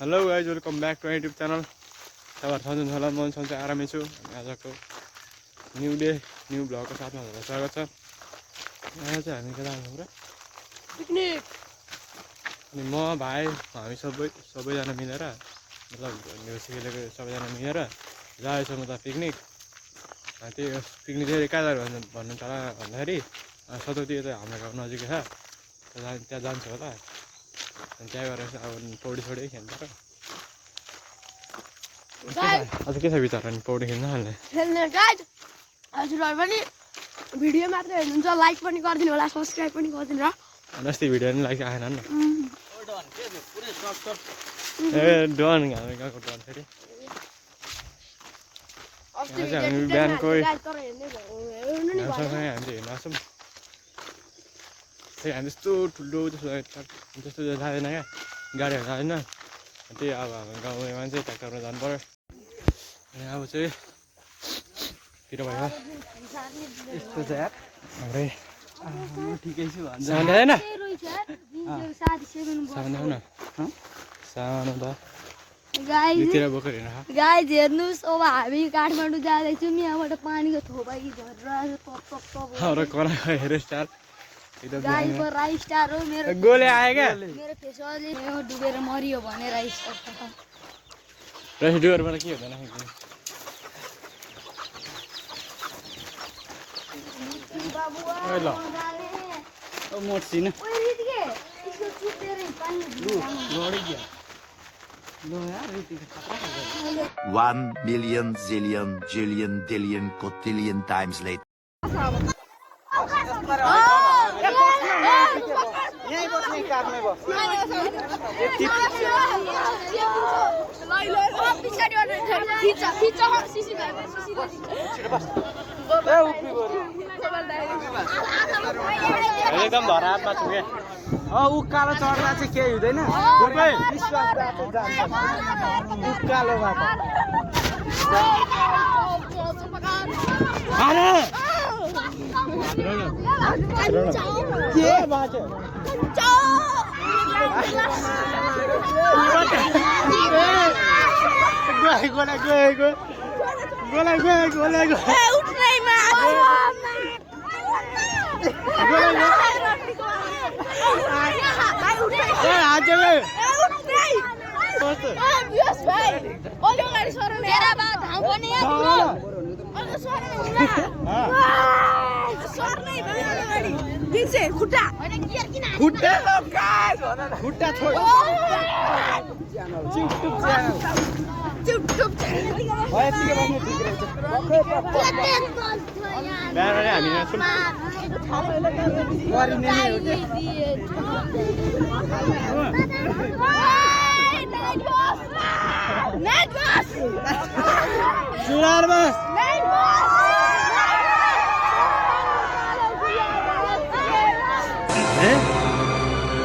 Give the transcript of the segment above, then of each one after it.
Hello guys welcome back to YouTube channel तपाईँहरू सन्चै होला म सन्चै आरामै छु आजको न्यू डे न्यू भ्लगको साथमा हजुरलाई स्वागत छ आज चाहिँ हामी कता जान्छौँ र पिकनिक अनि म भाइ हामी सबैजना मिलेर मतलब न्युसिकेलेको सबैजना मिलेर जाँदैछौँ उता पिकनिक त्यो पिकनिक चाहिँ कहाँ जानु भन्नु तल भन्दाखेरि सतौती त हाम्रो गाउँ नजिकै छ त्यहाँ जान्छ होला अनि त्यहाँ गएर अब पौडी सोडी खेल्छ र आज के छ विचार अनि पौडी खेल्न खेल्ने गाइज हजुरहरू पनि भिडियो मात्र हेर्नुहुन्छ लाइक पनि गरिदिनु होला सब्स्क्राइब पनि गरिदिनु र अस्ति भिडियो पनि लाइक आएन नि ए डन हामी गएको डन फेरि हामी बिहानको सँगसँगै हामीले हेर्न आउँछौँ त्यही हामी त्यस्तो ठुलो त्यस्तो जाँदैन क्या गाडीहरू जाँदैन त्यही अब हाम्रो गाउँले मान्छे ट्र्याक्टरमा जानु पऱ्यो अनि अब चाहिँ पिरो भयो यस्तो छ यार हाम्रै ठिकै छु सानो होइन सानो त भित्र बोकेर हिँड्न गाइज हेर्नुहोस् अब हामी काठमाडौँ जाँदैछौँ यहाँबाट पानीको थोपा हाम्रो करा हेयर स्टाइल गाईको राइस स्टार हो मेरो गोले आयो क्या मेरो फेसले डुबेर मरियो भने राइस स्टार डुबेरबाट के हुँदैन ल मोर्सिन 1 million zillion jillion dillion cotillion times later. यही बस्ने काठमै बस एकदम धरा हातमा छु क्या उकालो चढ्दा चाहिँ केही हुँदैन विश्वास उकालो बाटो के बाटो खुट्टा छोड बिहान हामी यहाँ छौँ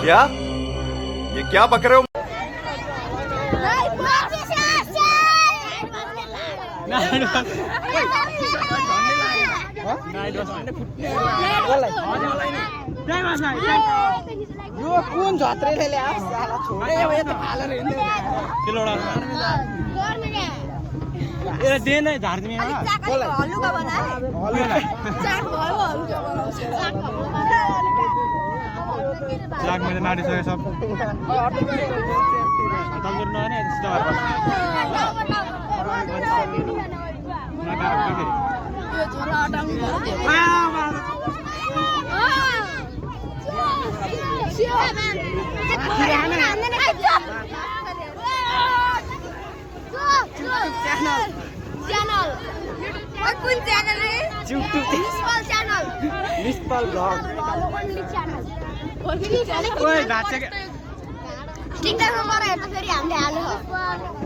क्या ये क्या बक रहे हो यो कुन झत्रेले ल्याओस् साला छोडे अब यता फालेर हिँड्ने ए दे नै झार्दिमे हलुका बनाए चाक भयो हलुका बनाउँछ चाक मैले मारिसकेँ सब तलतिर नआने यस्तो यो झोला हटाउनु कुन channel YouTube channel Nispel vlog ओए नाचे के टिकटकमा गएर हेर्दा फेरि हामीले हाल्यो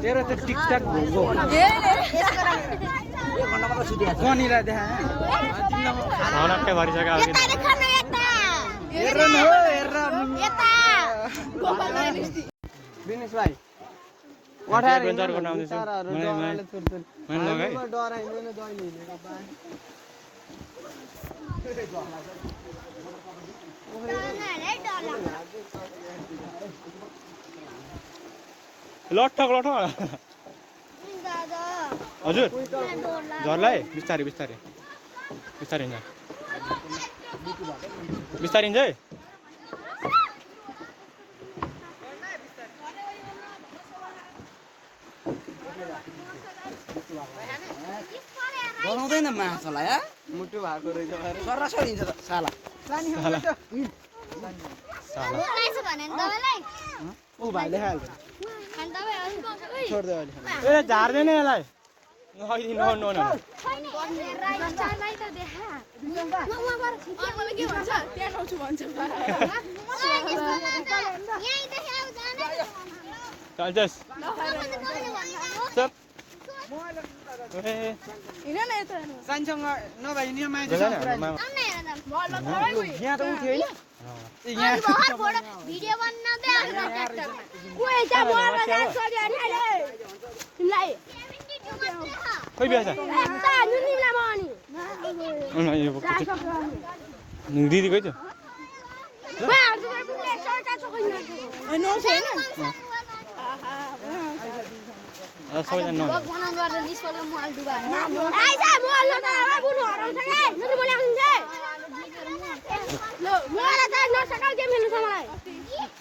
तेरो त टिकटक भोगो कनिरा देखा खानाकै भरिसक्यो अब हेर न हो हेर दिनेश भाइ एडभेन्चर गर्न आउँदैछु मैले लगाएँ डराइँदैन जहिले हिँडेको लट्ठक दादा हजुर डर लाग्छ झर्लाई बिस्तारै बिस्तारै बिस्तारै हिँड्छ बिस्तारै हिँड्छ है बनाउँदैन माछालाई है मुटु भएको रहेछ सरसर हिँड्छ त साला साला बोलाइछ भने नि तपाईलाई ऊ भाइले खाइहाल्छ अनि तपाईँ अझै बोल्छ छोड्दै अहिले ए झार्दैन यसलाई नखिदिनु छैन राई त देखा मलाई के भन्छ त्यहाँ ठाउँछु भन्छ यहीँ देखा जाने चल्छस् सब ए हिँड न यता सानसँग नभए नि माइती यहाँ यहाँ त उठ्यो होइन यहाँ भिडियो बनाउँदै आफ्नो ट्र्याक्टरमा कोही चाहिँ मर्न जान्छ अरे तिमीलाई खोइ बिहा छ यता नुनिलाई मर्नी दिदीकै थियो सबैजना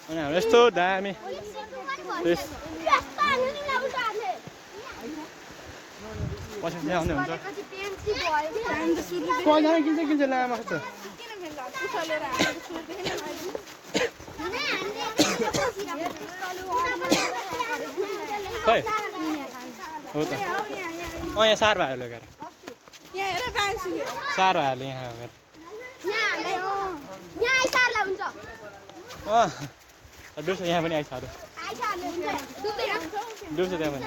अनि यस्तो दामी पछि चाहिँ आउने हुन्छ कतिजना किन्छ लामा कस्तो खै हो त यहाँ सार भाइहरू लगेर सार भाइहरूले यहाँ लगेर डुल्छ यहाँ पनि आइसाहरू डुल्छ त्यहाँ पनि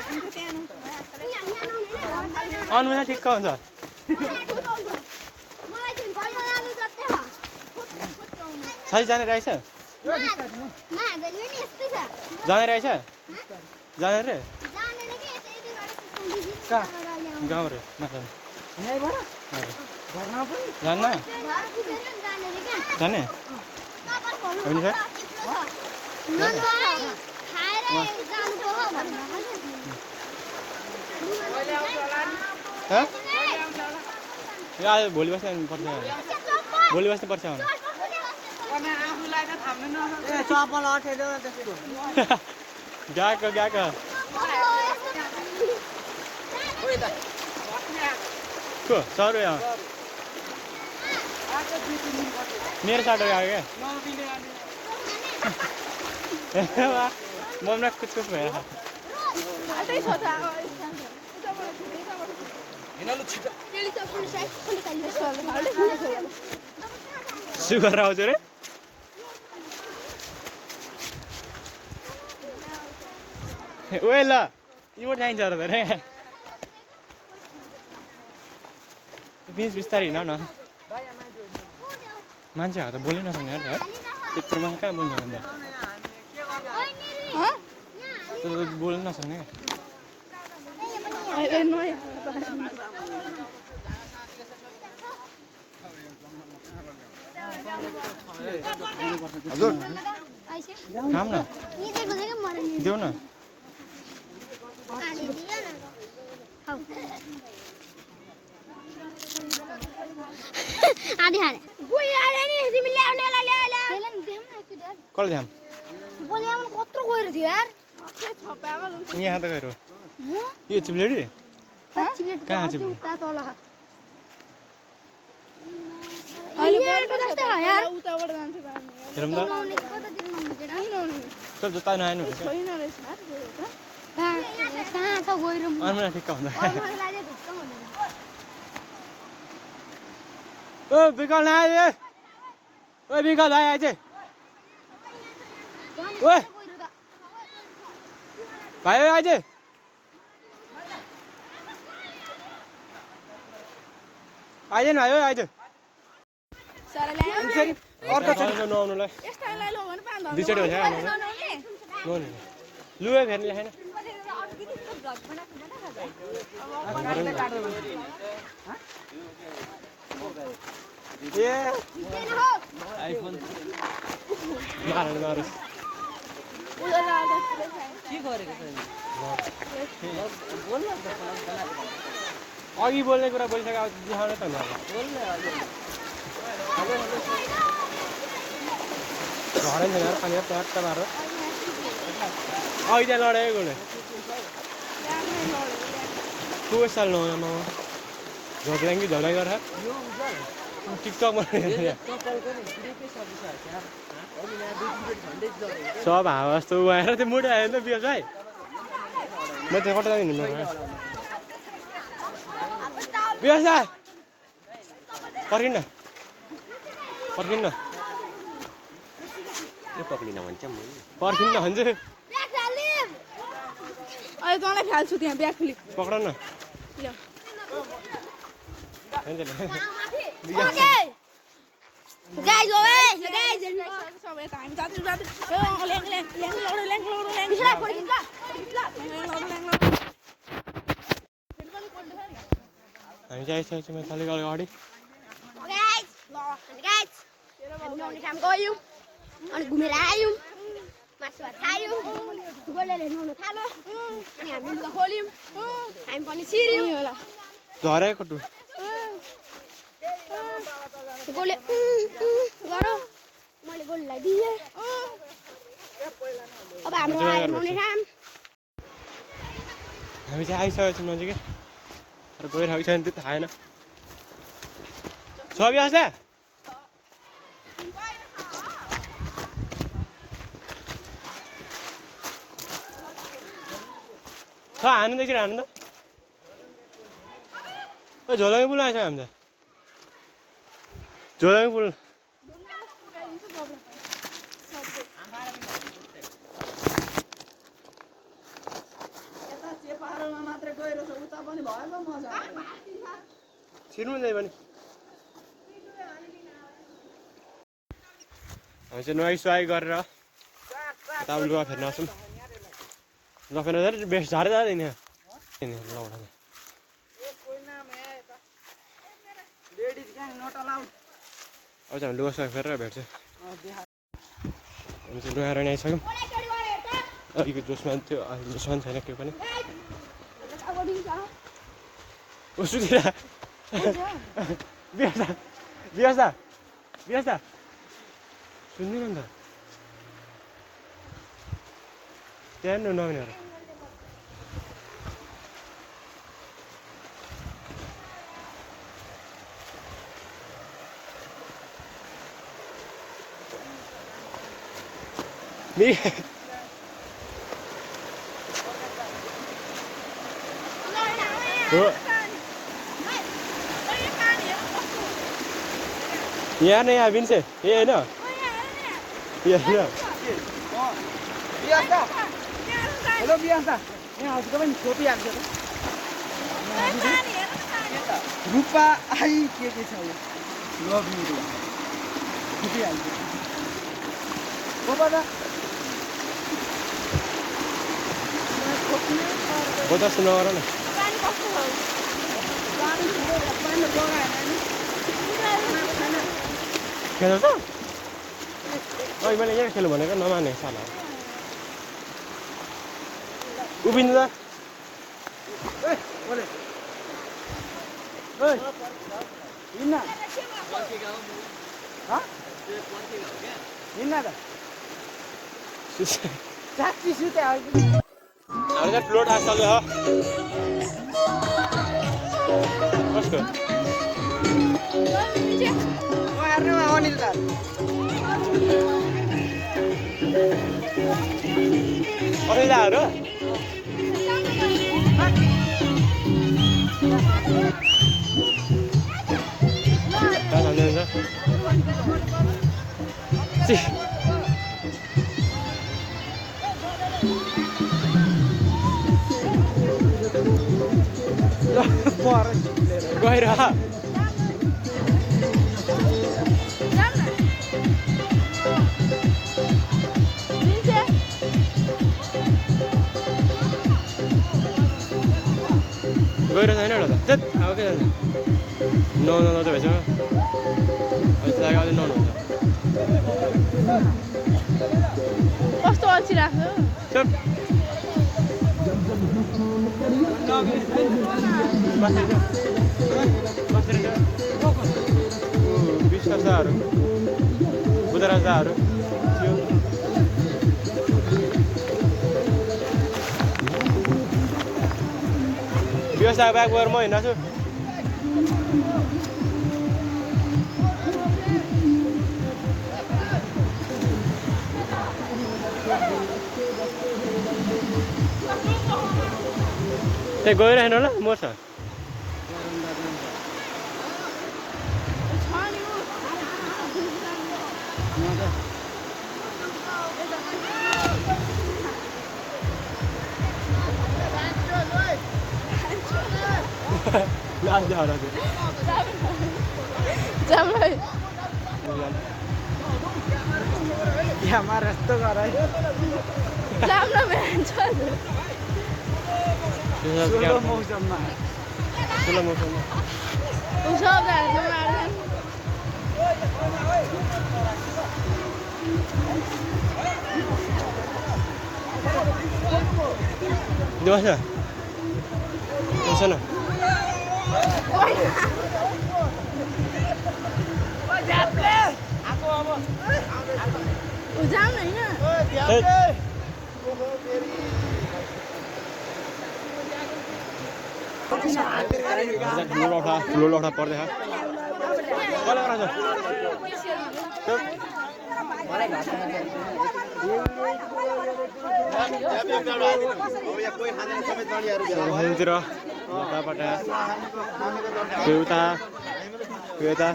अनुमा ठिक्क हुन्छ साथी जाने रहेछ जाने रहेछ जाने रे कहाँ गाउँ रे माथि यहीँबाट घरमा पनि जान्न जाने होइन सर यो आज भोलि बस्नु पर्छ भोलि बस्नु पर्छ आफूलाई त थाम्नु नसक्छ ए चप्पल अठेर त्यसको गएको गएको को सर यहाँ मेरो साटो गएको क्या मम्मी कुछ कुछ भयो सुगर आउँछ रे ओए ल यो चाहिन्छ त फेरि बिस्तारै हिँड न मान्छेहरू त बोल्नै नसक्ने यार त्यत्रोमा कहाँ बोल्नु भन्दा बोल्नु नसक्ने हजुर खाम न देऊ न आधी हाने बुई आले नि तिमी ल्याउने ल्याला कसले ध्यान बोले आउन कत्रो गएर थियो यार यहाँ त गएर यो चिप्लेडी कहाँ चिप्ले ता तल अहिले कस्तो हो यार उताबाट जान्थे हेरौँ त सब जुत्ता नआएनु कहाँ छ गएर अनुमा ठिक्क हुन्छ ओ विकल नआए ओ विकल आए चाहिँ ओए भाइ आज आइज न भाइ आइज अर्को नआउनुलाई दुईचोटि हुन्छ लुए फेरि लेखेन ए आइफोन मार के गरेको छ बोल्न त अघि बोल्ने कुरा बोलिसक्यो अब देखाउन त नि बोल्न झरेन छैन यार पानी प्याट मार अघि त्यहाँ लडेको गोले को साल न झोक्लाङ कि झोक्लाङ गरेर टिकटकमा सब हावा जस्तो उहाँएर त्यो मुटु आयो नि त बियस भाइ म त्यहाँ कता जाने बियस दा पर्खिन्न पर्खिन्न पक्रिन भन्छ पर्खिन्न भन्छु अहिले तँलाई फाल्छु त्यहाँ ब्याग फ्लिप पक्र न ल गाइस ओए गाइस सबै टाइम जाति जाति ल्याङ ल्याङ ल्याङ लड ल्याङ लड ल्याङ बिसरा पडिन्छ हामी चाहिँ आइसकेको छौँ थालेको अगाडि गाइस ल गाइस हामी आउने काम गयौँ अनि घुमेर आयौँ मासु भात खायौँ गोलेले नुहाउन थाल्यो अनि हामी लुगा खोल्यौँ हामी पनि छिर्यौँ झरेको टु गोले गर मैले गोलेलाई दिएँ अब हाम्रो आयो नुहाउने काम हामी चाहिँ आइसकेको छौँ नजिकै तर गइरहेको छैन त्यो थाहा छैन सब आउँछ हानु देखिर हानु त झोलाङ पुल आएछ हामी त झोलाङ पुल छिर्नु जाइ भने हामी चाहिँ नुहाई सुहाई गरेर यता लुगा फेर्न आउँछौँ लुगा फेर्न बेस्ट झारे जाँदैन अब चाहिँ हामी लुगा सुगा फेरेर भेट्छ हामी चाहिँ नुहाएर नि आइसक्यौँ अलिकति जोसमा थियो अहिले जोसमा छैन केही पनि सुतिर व्यवस्था सुन्दिनँ नि त त्यहाँ नआउनेहरू यहाँ नै यहाँ बिन्से ए होइन हेलो बिहान यहाँ हजुरको पनि छोपिहाल्छ रूपा आई के छ यो लभ यु छोपिहाल्छ बदस्त नगर न खेल्छ मैले यहाँ खेल्नु भनेको नमाने साला उभिनु त अरे फ्लोट हाल कस्तो अनिलाहरू गएर गएर छैन एउटा त अब के जान्छ नुहाउनु त भएछ अझै नुहाउनु हुन्छ कस्तो अल्छी राख्नु बिस रजाहरू बुधा रजाहरू थियो व्यवस्था ब्याग गएर म हिँड्छु ए गएर हेर्नु ल म छ लास्ट जा रहा है जमले यहाँ हमारा रास्ता कर रहा है जामला बेंच स्लो मोशन में स्लो मोशन में सब रात मारे दिवस सुन जाम नहीं ना ठुलो लौटा पर्दै तिर यताबाट यता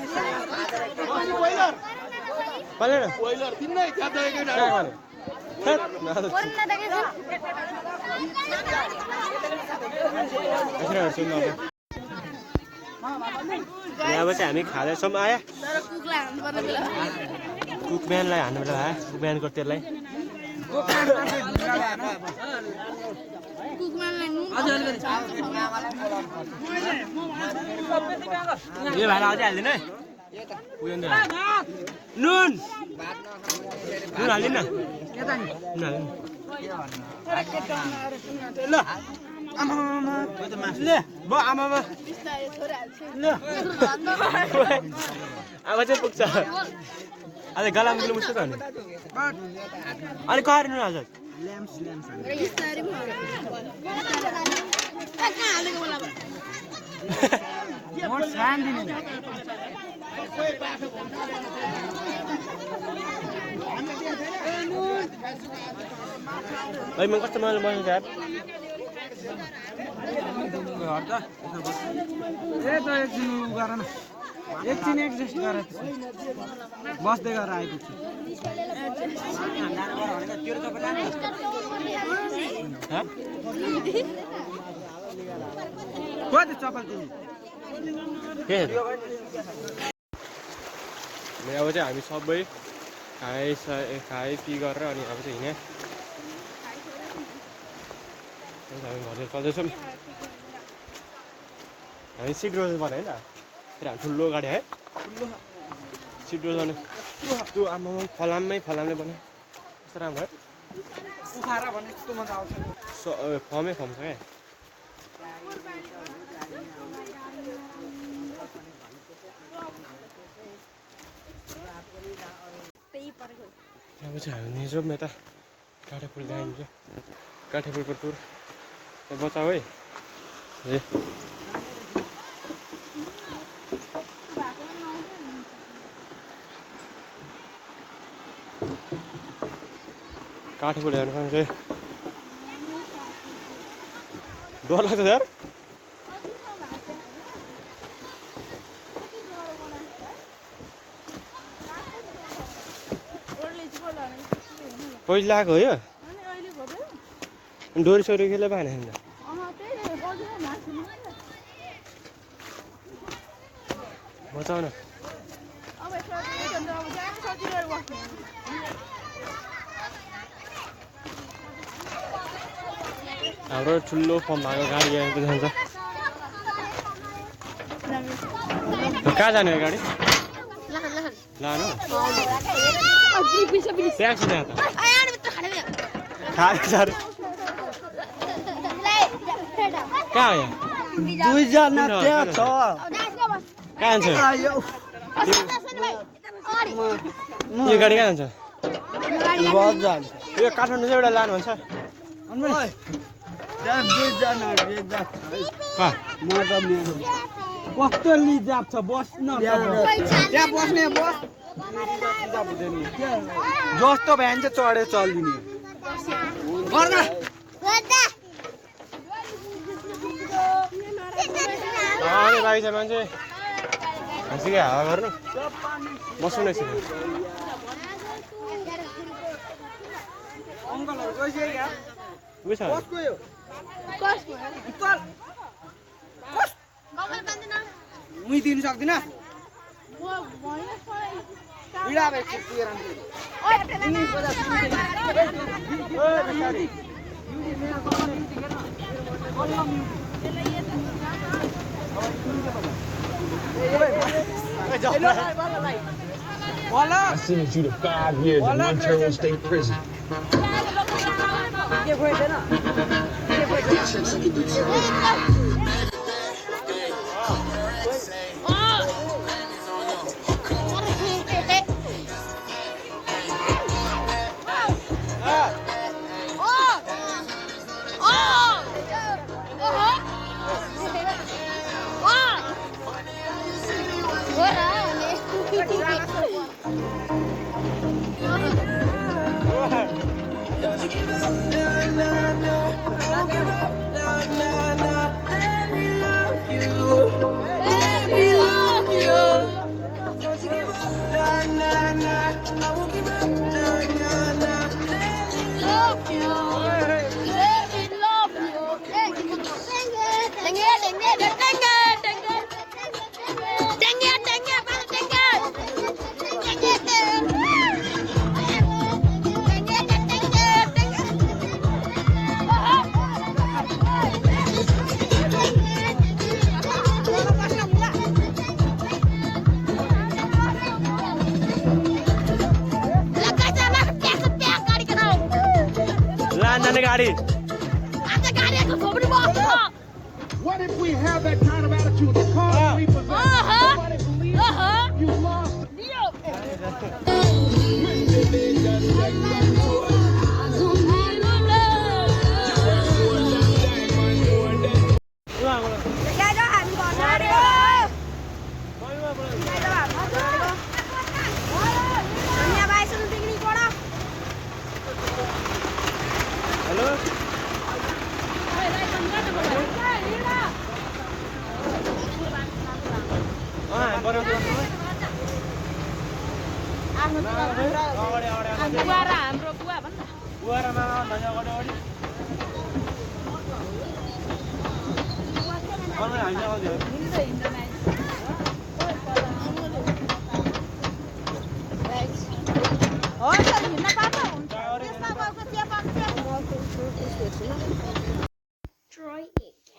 यहाँ चाहिँ हामी खाँदैछौँ आयो कुकम्यानलाई हान्नु बेला आयो कुकम्यानको तेललाई यो भाइ अझै हाल्दैन है नुन नुन हाल्दिन ल आमा चाहिँ पुग्छ अझ गलाम गिलो मुस्छ त अनि अलिक कहारिनु आज म कस्तो मलाई मन छ एकछिन एडजस्ट गरेर बस्दै गरेर आएको छु कति चप्पल तिमी अब चाहिँ हामी सबै खाइ पी गरेर अनि अब चाहिँ हिँड्यो हामी घर चल्दैछौँ हामी सिट रोज भने होइन फेरि हामी ठुलो गाडी है सिट रोज भने त्यो आमा फलामले बनायो कस्तो राम्रो है उखाएर भने कस्तो मजा आउँछ फर्मै फर्म छ क्या अब चाहिँ हामी निजौँ यता काठेपुल जाइन्छ काठेपुलको टुर बचाऊ है ए काठेपुल हेर्नु पाउँछ डर लाग्छ यार पहिला आएको हो यो डोरी सोरी खेले भएन बचाउ न हाम्रो ठुलो फर्म भएको गाडी आएको जान्छ कहाँ जाने गाडी लानु ट्याक्सी त्यहाँ त खाएको कहाँ यहाँ दुईजना त्यहाँ छ कहाँ जान्छ आयो यो गाडी कहाँ जान्छ बस जान्छ यो काठमाडौँ चाहिँ एउटा लानु भन्छ त्यहाँ दुईजना रिजर्भ कहाँ म त मेरो कस्तो रिजर्भ छ बस्न त्यहाँ बस्ने बस जस्तो भ्यान चाहिँ चढे चलिदिने आउने बाँकी छ मान्छे हाँसिकै हावा गर्नु बस्नु नै छिटो अङ्कलहरू गइसक्यो क्या उयो छ बस गयो मुई दिनु सक्दिनँ बिडा भाइ कुटिएर I sentenced you to 5 years in Montero State Prison. जाने गाडी What if we have that kind of attitude? The car we possess. Nobody believes you lost. Hello हाम्रो बुवा भन्न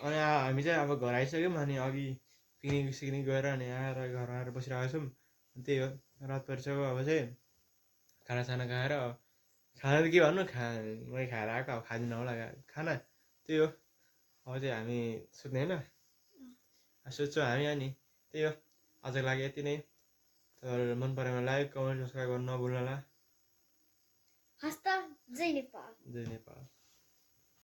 अनि हामी चाहिँ अब घर आइसक्यौँ अनि अघि पिकनिक सिकनिक गएर अनि आएर घर आएर बसिरहेको छौँ त्यही हो रात परिसक्यो अब चाहिँ खानासाना खाएर खाना त के भन्नु मैले खाएर आएको अब खाँदिनँ होला खाना त्यही हो अब चाहिँ हामी सुत्ने होइन सोध्छौँ हामी अनि त्यही हो आजको लागि यति नै तपाईँहरू मन परेमा लाइक कमेन्ट सब्सक्राइब गर्नु नभुल्नु होला हस्त जय नेपाल जय नेपाल